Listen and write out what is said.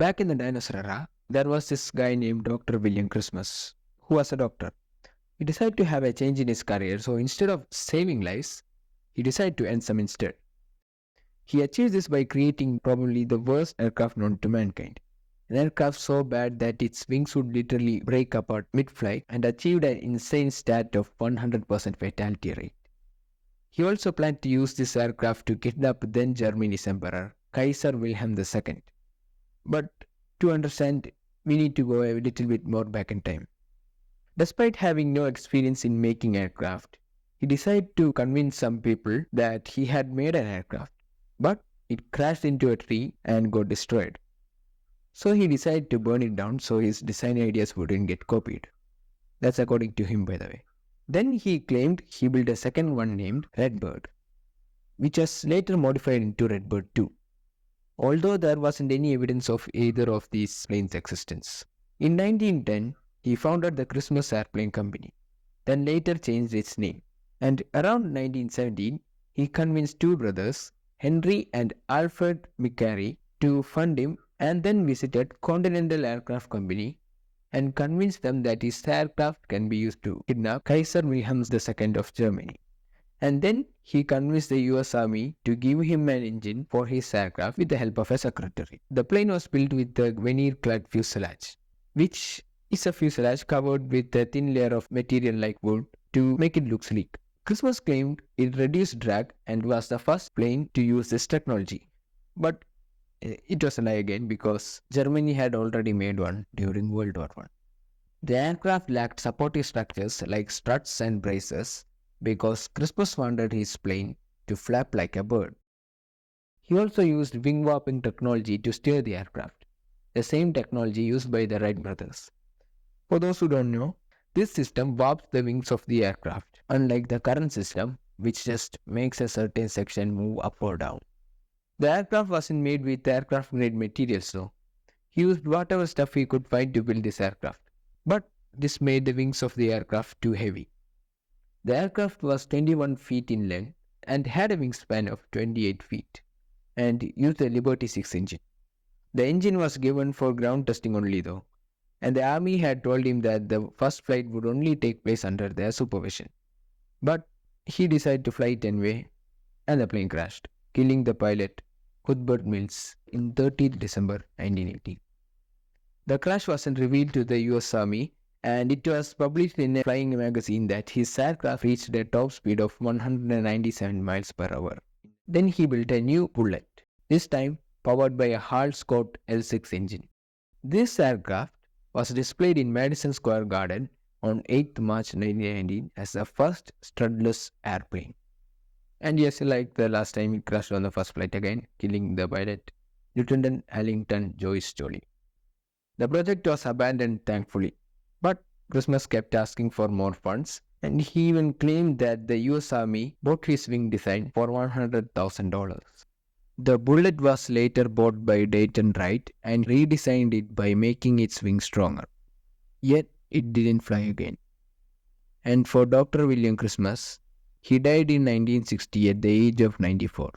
Back in the dinosaur era, there was this guy named Dr. William Christmas, who was a doctor. He decided to have a change in his career, so instead of saving lives, he decided to end some instead. He achieved this by creating probably the worst aircraft known to mankind. An aircraft so bad that its wings would literally break apart mid-flight and achieved an insane stat of 100% fatality rate. He also planned to use this aircraft to kidnap then Germany's emperor, Kaiser Wilhelm II. But to understand, we need to go a little bit more back in time. Despite having no experience in making aircraft, he decided to convince some people that he had made an aircraft, but it crashed into a tree and got destroyed. So he decided to burn it down so his design ideas wouldn't get copied. That's according to him, by the way. Then he claimed he built a second one named Redbird, which was later modified into Redbird 2, although there wasn't any evidence of either of these planes' existence. In 1910, he founded the Christmas Airplane Company, then later changed its name. And around 1917, he convinced two brothers, Henry and Alfred McCary, to fund him and then visited Continental Aircraft Company and convinced them that his aircraft can be used to kidnap Kaiser Wilhelm II of Germany. And then he convinced the US Army to give him an engine for his aircraft with the help of a secretary. The plane was built with a veneer-clad fuselage, which is a fuselage covered with a thin layer of material like wood to make it look sleek. Christmas claimed it reduced drag and was the first plane to use this technology. But it was a lie again because Germany had already made one during World War I. The aircraft lacked supportive structures like struts and braces because Christmas wanted his plane to flap like a bird. He also used wing warping technology to steer the aircraft, the same technology used by the Wright brothers. For those who don't know, this system warps the wings of the aircraft, unlike the current system, which just makes a certain section move up or down. The aircraft wasn't made with aircraft grade materials though. He used whatever stuff he could find to build this aircraft. But this made the wings of the aircraft too heavy. The aircraft was 21 feet in length and had a wingspan of 28 feet and used a Liberty 6 engine. The engine was given for ground testing only though, and the army had told him that the first flight would only take place under their supervision. But he decided to fly it anyway, and the plane crashed, killing the pilot, Cuthbert Mills, in 30th December 1980. The crash wasn't revealed to the US Army, and it was published in a flying magazine that his aircraft reached a top speed of 197 miles per hour. Then he built a new Bullet, this time powered by a Hall Scott L6 engine. This aircraft was displayed in Madison Square Garden on 8th March 1919 as the first studless airplane. And yes, like the last time, it crashed on the first flight again, killing the pilot, Lieutenant Allington Joyce Jolly. The project was abandoned thankfully, but Christmas kept asking for more funds, and he even claimed that the US Army bought his wing design for $100,000. The Bullet was later bought by Dayton Wright and redesigned it by making its wings stronger. Yet, it didn't fly again. And for Dr. William Christmas, he died in 1960 at the age of 94.